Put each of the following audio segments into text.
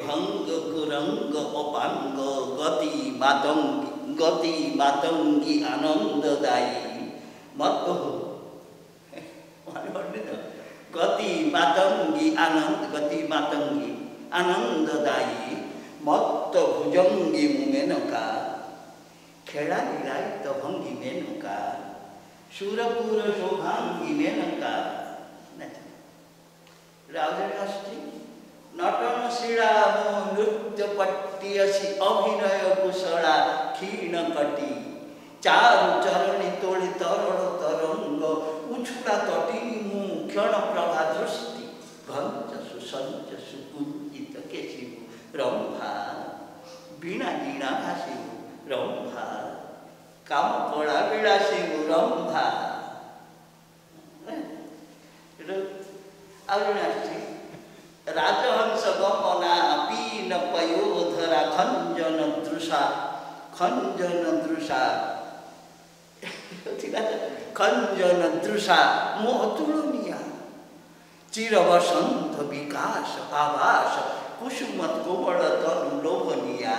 भंग कुरंग अपांग गति मातंगी आनंददायी मत गति मातंगी आनंददायी मत भुजंगी मेनका खेला लीलायित भंगी मेनका सुरपुर शोभांगी मेनका नटन शिला नृत्य पट्टियसी अभिनय कुशला क्षीण कटी चारु चरणी तोड़ी तरल तरंग उछुड़ा तटी मु क्षण प्रभा दृष्टि घंच सुसंच सुकुंजित केशिबु रंभा बीणा वीणा भाषिबु रंभा काम पड़ा विलासिबु रंभा राजहंस गमना पीन पयोधरा खंजन दृशा मोहतुलनिया चिर वसंत विकास आवास कुसुमत कोमल तनु लोभनिया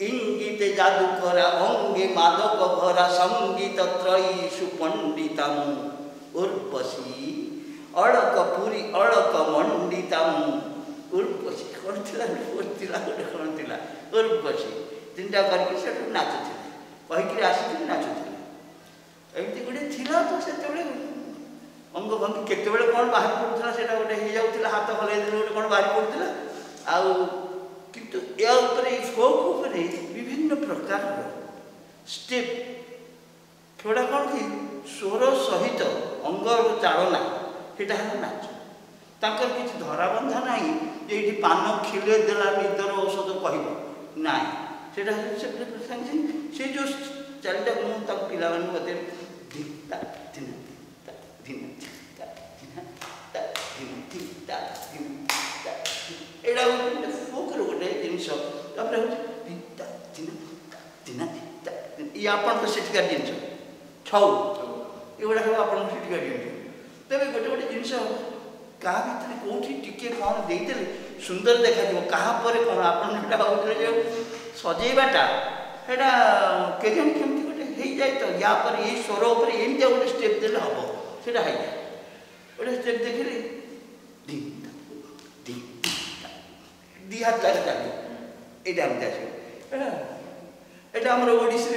इंगित जादुकरा अंगे मादक भरा संगीत त्रयी सुपंडितम उर्वशी अड़क पुरी अड़क मंडितम उर्वशी कौन गोटे उर्वशी तीनटा करके नाचुले कहीकि आसिक नाचुले एमती गोटे थिला तो से अंग भंगी केतबेले कौन बाहर पड़ूला से गोटे हो जाऊला हाथ हल्ई देले गोटे कौन बाहर पड़ूला आउ किंतु या ऊपर फोक ऊपर विभिन्न प्रकार स्टेप थोड़ा कौन कि स्वर सहित अंग चालना सेटा है नाच ताकर किसी धराबंधा नहीं ये पान खिले देला निदर औषध कह ना से जो चारिटा मुझे पिला बते यहाँ फोकर गोटे जिनस ये आप सेठिकार जिन छौ युवा सब आप सेठिकार जिन तेज गोटे गोटे जिनस क्या भितर कौटी टिके कौन देदेले सुंदर देखा क्या कौन आप जो सजेबाटा सेटा के जानी केमती गोटे हो जाए तो या पर ये स्वर उपर एमती गोटे स्टेप देले हम सेटा हो जाए गोटे स्टेप देखिले दी हाथ चार चाल यहाँ आम ओडिशी